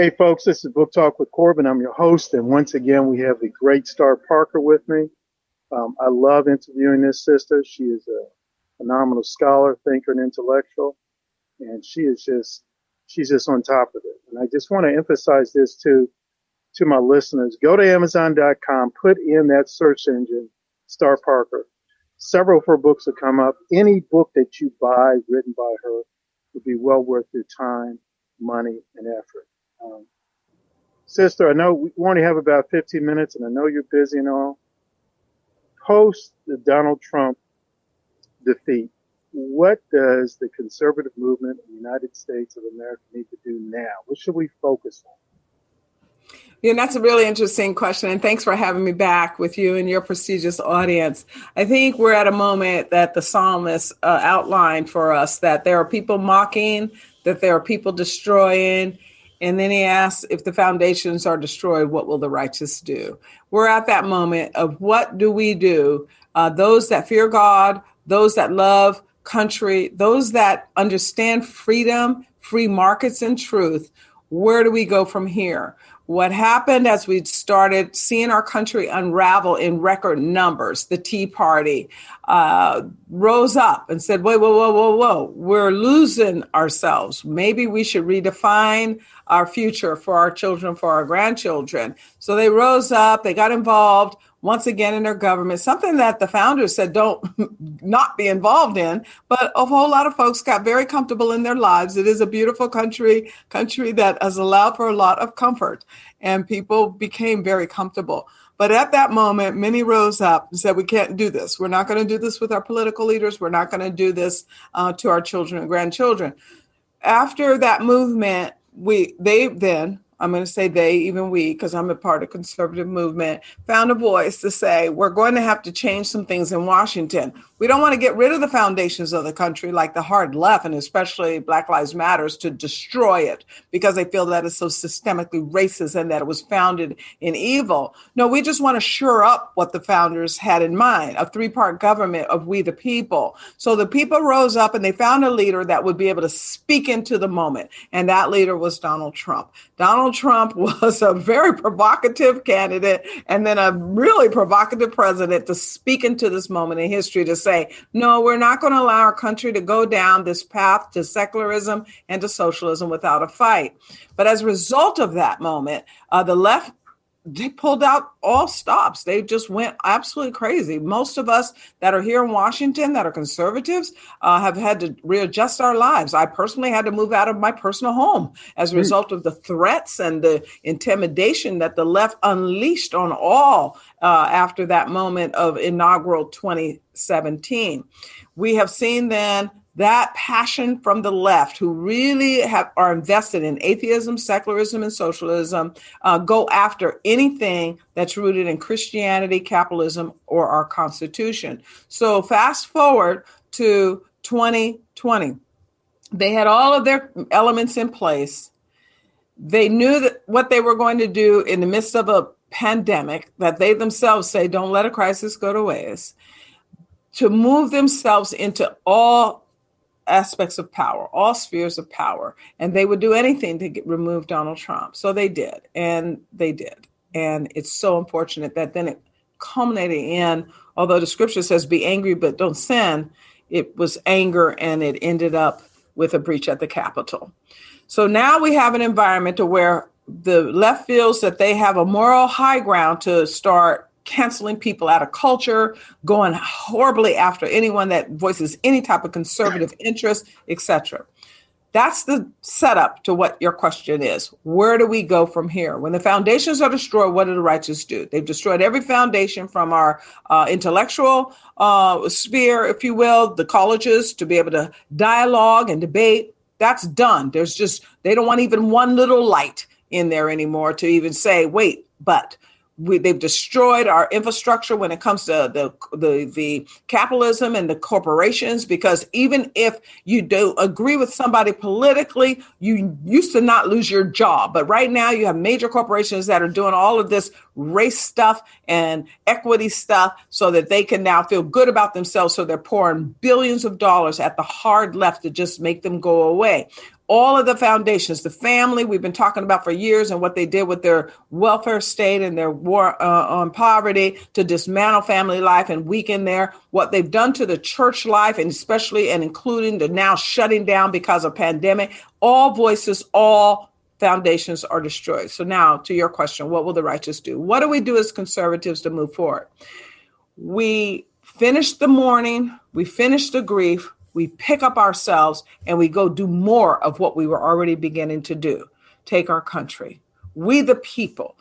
Hey, folks, this is Book Talk with Corbin. I'm your host, and once again, we have the great Star Parker with me. I love interviewing this sister. She is a phenomenal scholar, thinker, and intellectual, and she's just on top of it. And I just want to emphasize this to my listeners. Go to Amazon.com, put in that search engine, Star Parker. Several of her books will come up. Any book that you buy written by her would be well worth your time, money, and effort. Sister, I know we only have about 15 minutes, and I know you're busy and all. Post the Donald Trump defeat, what does the conservative movement in the United States of America need to do now? What should we focus on? Yeah, that's a really interesting question. And thanks for having me back with you and your prestigious audience. I think we're at a moment that the psalmist outlined for us, that there are people mocking, that there are people destroying. And then he asks, if the foundations are destroyed, what will the righteous do? We're at that moment of what do we do? Those that fear God, those that love country, those that understand freedom, free markets, and truth. Where do we go from here? What happened as we started seeing our country unravel in record numbers, the Tea Party rose up and said, whoa, we're losing ourselves. Maybe we should redefine our future for our children, for our grandchildren. So they rose up, they got involved once again in their government, something that the founders said don't not be involved in, but a whole lot of folks got very comfortable in their lives. It is a beautiful country that has allowed for a lot of comfort, and people became very comfortable. But at that moment, many rose up and said, we can't do this. We're not going to do this with our political leaders. We're not going to do this to our children and grandchildren. After that movement, I'm going to say they, even we, because I'm a part of the conservative movement, found a voice to say, we're going to have to change some things in Washington. We don't want to get rid of the foundations of the country like the hard left, and especially Black Lives Matters, to destroy it because they feel that it's so systemically racist and that it was founded in evil. No, we just want to shore up what the founders had in mind, a three-part government of we the people. So the people rose up and they found a leader that would be able to speak into the moment. And that leader was Donald Trump. Donald Trump was a very provocative candidate and then a really provocative president to speak into this moment in history to say, no, we're not going to allow our country to go down this path to secularism and to socialism without a fight. But as a result of that moment, the left, they pulled out all stops. They just went absolutely crazy. Most of us that are here in Washington that are conservatives have had to readjust our lives. I personally had to move out of my personal home as a result of the threats and the intimidation that the left unleashed on all after that moment of inaugural 2017. We have seen then that passion from the left, who really are invested in atheism, secularism, and socialism, go after anything that's rooted in Christianity, capitalism, or our Constitution. So fast forward to 2020. They had all of their elements in place. They knew that what they were going to do in the midst of a pandemic, that they themselves say, don't let a crisis go to waste, to move themselves into all aspects of power, all spheres of power, and they would do anything to remove Donald Trump. So they did, and they did. And it's so unfortunate that then it culminated in, although the scripture says be angry but don't sin, it was anger and it ended up with a breach at the Capitol. So now we have an environment to where the left feels that they have a moral high ground to start canceling people out of culture, going horribly after anyone that voices any type of conservative interest, etc. That's the setup to what your question is. Where do we go from here? When the foundations are destroyed, what do the righteous do? They've destroyed every foundation from our intellectual sphere, if you will, the colleges, to be able to dialogue and debate. That's done. They don't want even one little light in there anymore to even say, wait, but. They've destroyed our infrastructure when it comes to the capitalism and the corporations, because even if you do agree with somebody politically, you used to not lose your job. But right now you have major corporations that are doing all of this race stuff and equity stuff so that they can now feel good about themselves. So they're pouring billions of dollars at the hard left to just make them go away. all of the foundations, the family we've been talking about for years and what they did with their welfare state and their war on poverty to dismantle family life and weaken what they've done to the church life, and especially and including the now shutting down because of pandemic. All voices, all foundations are destroyed. So now to your question, what will the righteous do? What do we do as conservatives to move forward? We finish the mourning, we finish the grief, we pick up ourselves, and we go do more of what we were already beginning to do. Take our country. We the people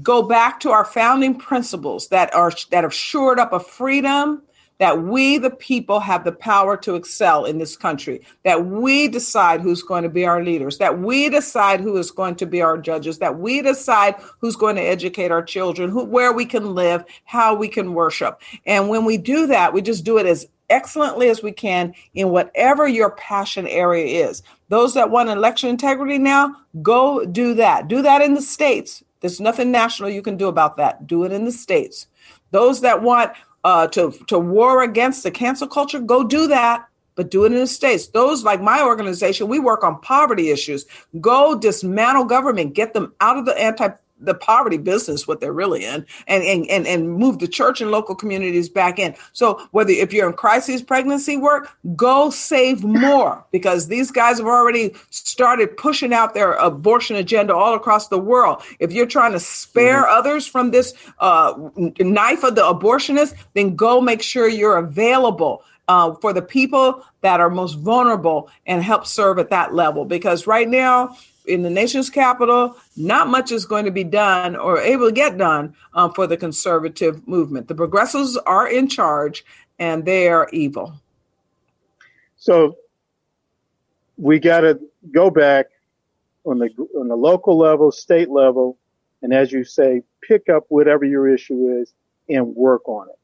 go back to our founding principles that have shored up a freedom, that we the people have the power to excel in this country, that we decide who's going to be our leaders, that we decide who is going to be our judges, that we decide who's going to educate our children, where we can live, how we can worship. And when we do that, we just do it as excellently as we can in whatever your passion area is. Those that want election integrity now, go do that. Do that in the states. There's nothing national you can do about that. Do it in the states. Those that want to war against the cancel culture, go do that, but do it in the states. Those like my organization, we work on poverty issues. Go dismantle government, get them out of the poverty business, what they're really in, and move the church and local communities back in. So if you're in crisis pregnancy work, go save more, because these guys have already started pushing out their abortion agenda all across the world. If you're trying to spare others from this knife of the abortionist, then go make sure you're available for the people that are most vulnerable and help serve at that level. Because right now, in the nation's capital, not much is going to be done or able to get done for the conservative movement. The progressives are in charge, and they are evil. So we got to go back on the local level, state level, and as you say, pick up whatever your issue is and work on it.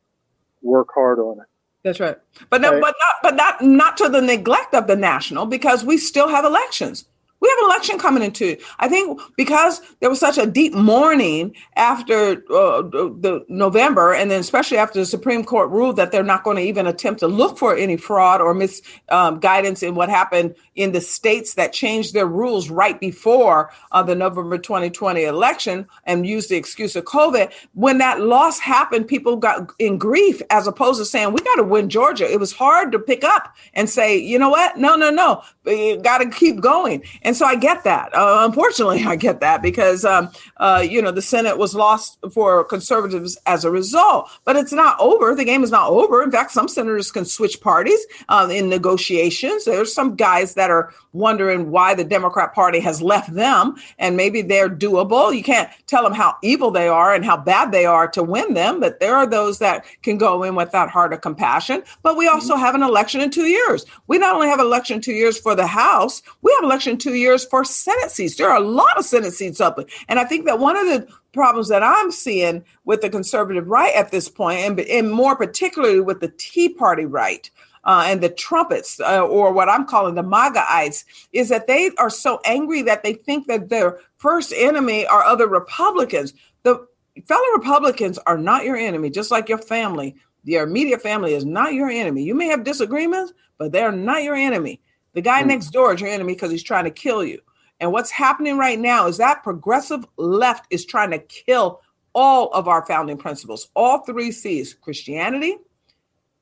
Work hard on it. That's right. But not to the neglect of the national, because we still have elections. We have an election coming into, I think, because there was such a deep mourning after the November, and then especially after the Supreme Court ruled that they're not going to even attempt to look for any fraud or misguidance in what happened in the states that changed their rules right before the November 2020 election and used the excuse of COVID. When that loss happened, people got in grief, as opposed to saying, we got to win Georgia. It was hard to pick up and say, you know what? No, you got to keep going. And so I get that. Unfortunately, I get that, because, the Senate was lost for conservatives as a result. But it's not over. The game is not over. In fact, some senators can switch parties in negotiations. There's some guys that are wondering why the Democrat Party has left them, and maybe they're doable. You can't tell them how evil they are and how bad they are to win them, but there are those that can go in with that heart of compassion. But we also have an election in 2 years. We not only have an election in 2 years for the House, we have an election in 2 years for Senate seats. There are a lot of Senate seats open. And I think that one of the problems that I'm seeing with the conservative right at this point, and more particularly with the Tea Party right, and the trumpets, or what I'm calling the MAGAites, is that they are so angry that they think that their first enemy are other Republicans. The fellow Republicans are not your enemy, just like your family. Your immediate family is not your enemy. You may have disagreements, but they're not your enemy. The guy next door is your enemy because he's trying to kill you. And what's happening right now is that progressive left is trying to kill all of our founding principles, all 3 C's: Christianity,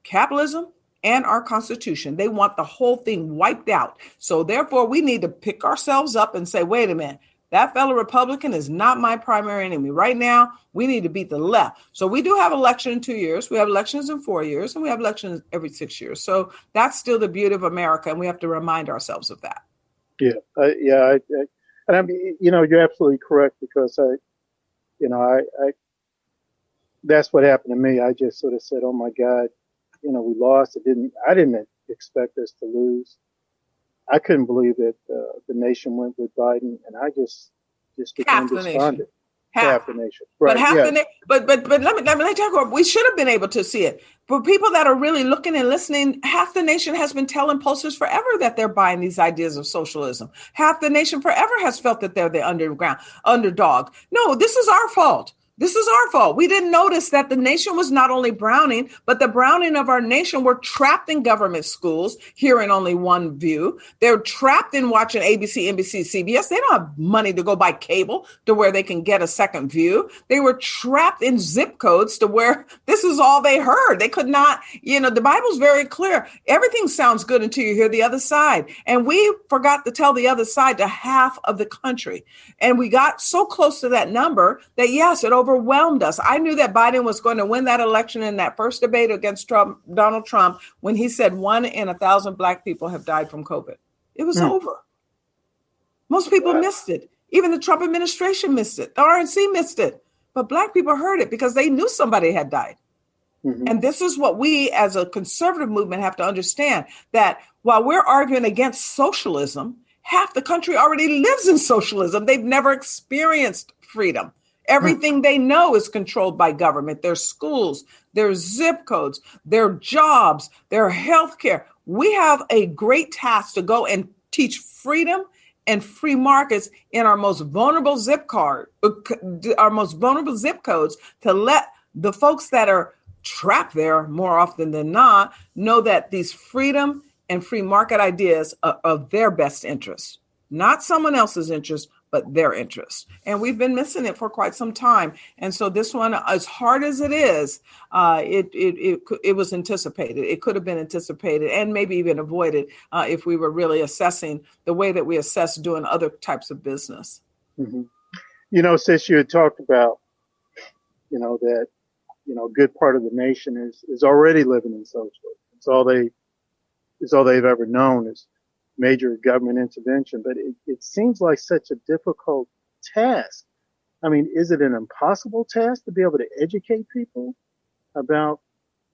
capitalism, and our Constitution. They want the whole thing wiped out. So therefore, we need to pick ourselves up and say, wait a minute, that fellow Republican is not my primary enemy. Right now, we need to beat the left. So we do have election in 2 years. We have elections in 4 years, and we have elections every 6 years. So that's still the beauty of America, and we have to remind ourselves of that. Yeah. And I mean, you're absolutely correct, because that's what happened to me. I just sort of said, oh my God, we lost. I didn't expect us to lose. I couldn't believe that the nation went with Biden, and I just became despondent. Half the nation, right? But let me tell you, we should have been able to see it. For people that are really looking and listening, half the nation has been telling pollsters forever that they're buying these ideas of socialism. Half the nation forever has felt that they're the underdog. No, this is our fault. This is our fault. We didn't notice that the nation was not only browning, but the browning of our nation were trapped in government schools, hearing only one view. They're trapped in watching ABC, NBC, CBS. They don't have money to go buy cable to where they can get a second view. They were trapped in zip codes to where this is all they heard. They could not, the Bible's very clear. Everything sounds good until you hear the other side. And we forgot to tell the other side to half of the country. And we got so close to that number that, yes, it overwhelmed us. I knew that Biden was going to win that election in that first debate against Donald Trump, when he said 1 in 1,000 Black people have died from COVID. It was over. Most people missed it. Even the Trump administration missed it. The RNC missed it. But Black people heard it because they knew somebody had died. Mm-hmm. And this is what we as a conservative movement have to understand, that while we're arguing against socialism, half the country already lives in socialism. They've never experienced freedom. Everything they know is controlled by government. Their schools, their zip codes, their jobs, their health care. We have a great task to go and teach freedom and free markets in our most vulnerable zip codes, to let the folks that are trapped there more often than not know that these freedom and free market ideas are of their best interest, not someone else's interest, but their interest. And we've been missing it for quite some time. And so this one, as hard as it is, it was anticipated. It could have been anticipated and maybe even avoided if we were really assessing the way that we assess doing other types of business. Mm-hmm. Since you had talked about, that, a good part of the nation is already living in socialism. It's all they've ever known is major government intervention, but it seems like such a difficult task. I mean, is it an impossible task to be able to educate people about,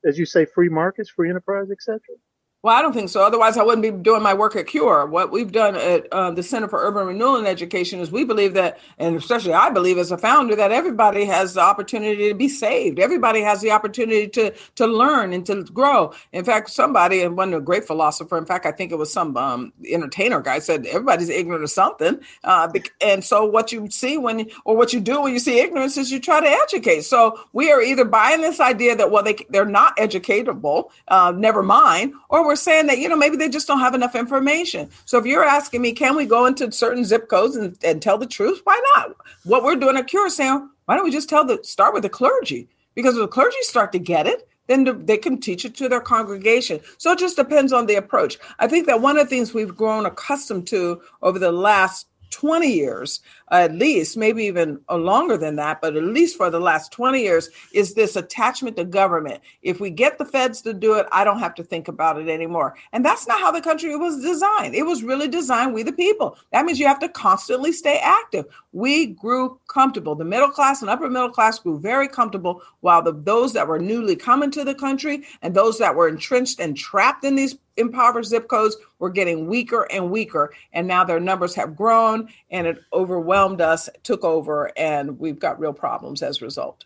as you say, free markets, free enterprise, et cetera? Well, I don't think so. Otherwise, I wouldn't be doing my work at CURE. What we've done at the Center for Urban Renewal and Education is we believe that, and especially I believe as a founder, that everybody has the opportunity to be saved. Everybody has the opportunity to learn and to grow. In fact, somebody, and one a great philosopher, in fact, I think it was some entertainer guy, said everybody's ignorant of something. And so what you see what you do when you see ignorance is you try to educate. So we are either buying this idea that, they're not educatable, never mind, or we're saying that, you know, maybe they just don't have enough information. So if you're asking me, can we go into certain zip codes and tell the truth? Why not? What we're doing at CURE is saying, why don't we just start with the clergy? Because if the clergy start to get it, then they can teach it to their congregation. So it just depends on the approach. I think that one of the things we've grown accustomed to over the last 20 years, at least, maybe even longer than that, but at least for the last 20 years, is this attachment to government. If we get the feds to do it, I don't have to think about it anymore. And that's not how the country was designed. It was really designed, we the people. That means you have to constantly stay active. We grew comfortable. The middle class and upper middle class grew very comfortable, while those that were newly coming to the country and those that were entrenched and trapped in these impoverished zip codes were getting weaker and weaker. And now their numbers have grown and it overwhelmed us, took over, and we've got real problems as a result.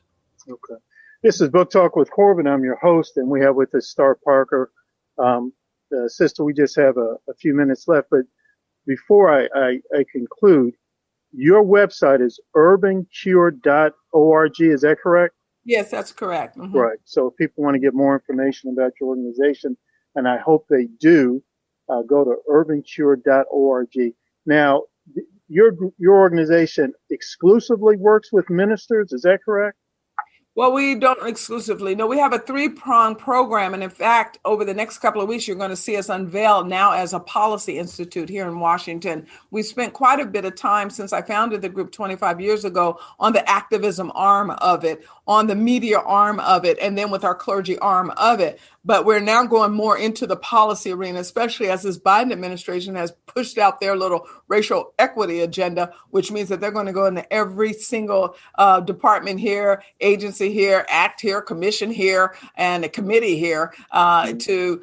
Okay. This is Book Talk with Corbin. I'm your host, and we have with us Star Parker. Sister, we just have a few minutes left, but before I conclude, your website is urbancure.org. Is that correct? Yes, that's correct. Mm-hmm. Right. So if people want to get more information about your organization, and I hope they do, go to urbancure.org. Now, your organization exclusively works with ministers. Is that correct? Well, we don't exclusively. No, we have a 3-pronged program. And in fact, over the next couple of weeks, you're going to see us unveil now as a policy institute here in Washington. We spent quite a bit of time since I founded the group 25 years ago on the activism arm of it, on the media arm of it, and then with our clergy arm of it. But we're now going more into the policy arena, especially as this Biden administration has pushed out their little racial equity agenda, which means that they're going to go into every single department here, agency here, act here, commission here, and a committee here to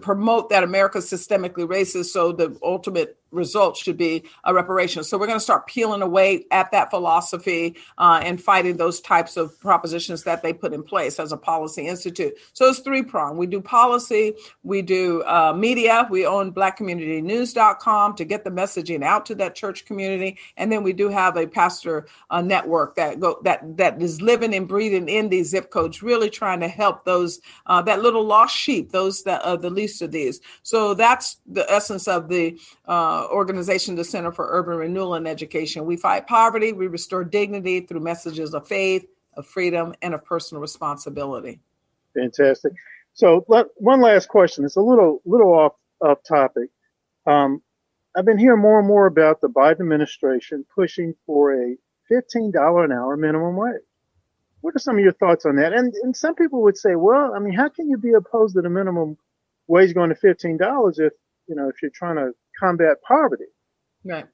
promote that America's systemically racist. So the ultimate result should be a reparation. So we're going to start peeling away at that philosophy and fighting those types of propositions that they put in place as a policy institute. So it's three-pronged. We do policy, we do media. We own blackcommunitynews.com to get the messaging out to that church community. And then we do have a pastor network that is living and breathing in these zip codes, really trying to help those, that little lost sheep, those that are the least of these. So that's the essence of the organization, the Center for Urban Renewal and Education. We fight poverty, we restore dignity through messages of faith, of freedom, and of personal responsibility. Fantastic. So one last question. It's a little off topic. I've been hearing more and more about the Biden administration pushing for a $15 an hour minimum wage. What are some of your thoughts on that? And some people would say, well, I mean, how can you be opposed to the minimum wage going to $15 if you're trying to combat poverty? Right.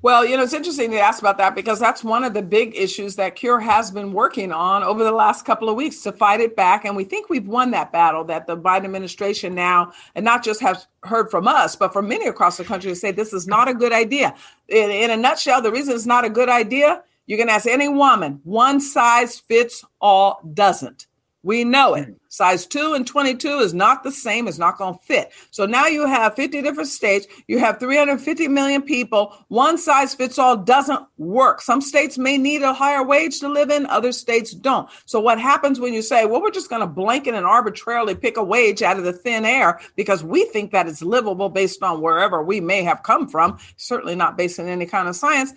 Well, it's interesting to ask about that because that's one of the big issues that CURE has been working on over the last couple of weeks to fight it back. And we think we've won that battle, that the Biden administration now, and not just has heard from us, but from many across the country, to say this is not a good idea. In a nutshell, the reason it's not a good idea, you can ask any woman, one size fits all doesn't. We know it. Size 2 and 22 is not the same. It's not going to fit. So now you have 50 different states. You have 350 million people. One size fits all doesn't work. Some states may need a higher wage to live in. Other states don't. So what happens when you say, well, we're just going to blanket and arbitrarily pick a wage out of the thin air because we think that it's livable based on wherever we may have come from, certainly not based on any kind of science,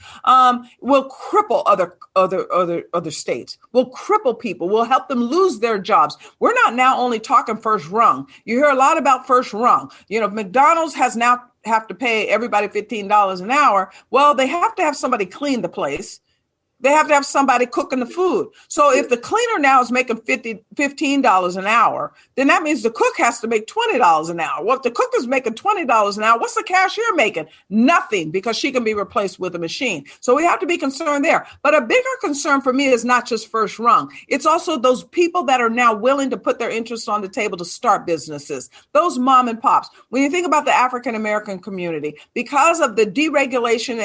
will cripple other states. Will cripple people. Will help them lose their jobs. We're not now only talking first rung. You hear a lot about first rung. McDonald's has now have to pay everybody $15 an hour. Well, they have to have somebody clean the place. They have to have somebody cooking the food. So if the cleaner now is making $15 an hour, then that means the cook has to make $20 an hour. Well, if the cook is making $20 an hour, what's the cashier making? Nothing, because she can be replaced with a machine. So we have to be concerned there. But a bigger concern for me is not just first rung. It's also those people that are now willing to put their interests on the table to start businesses, those mom and pops. When you think about the African-American community, because of the deregulation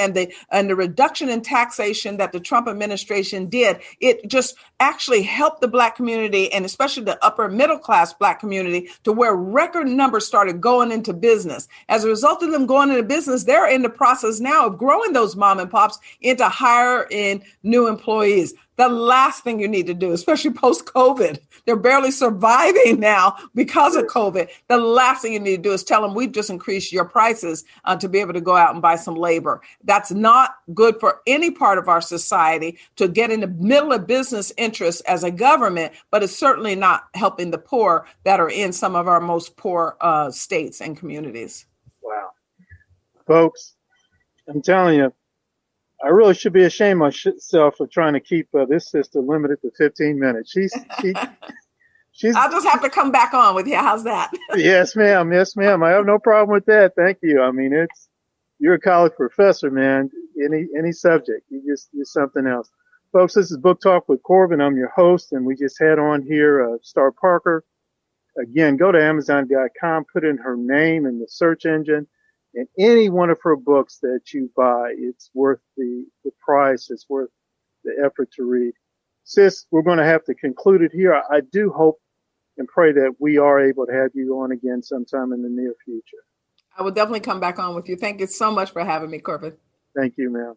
and the reduction in taxation that the Trump administration did, it just actually helped the Black community, and especially the upper middle class Black community, to where record numbers started going into business. As a result of them going into business, they're in the process now of growing those mom and pops into hiring new employees. The last thing you need to do, especially post-COVID, they're barely surviving now because of COVID. The last thing you need to do is tell them, we've just increased your prices to be able to go out and buy some labor. That's not good for any part of our society to get in the middle of business interests as a government, but it's certainly not helping the poor that are in some of our most poor states and communities. Wow. Folks, I'm telling you, I really should be ashamed of myself for trying to keep this sister limited to 15 minutes. She's. I'll just have to come back on with you. How's that? Yes, ma'am. Yes, ma'am. I have no problem with that. Thank you. I mean, you're a college professor, man. Any subject, you're something else. Folks, this is Book Talk with Corbin. I'm your host, and we just had on here Star Parker. Again, go to Amazon.com, put in her name in the search engine. And any one of her books that you buy, it's worth the price. It's worth the effort to read. Sis, we're going to have to conclude it here. I do hope and pray that we are able to have you on again sometime in the near future. I will definitely come back on with you. Thank you so much for having me, Corbin. Thank you, ma'am.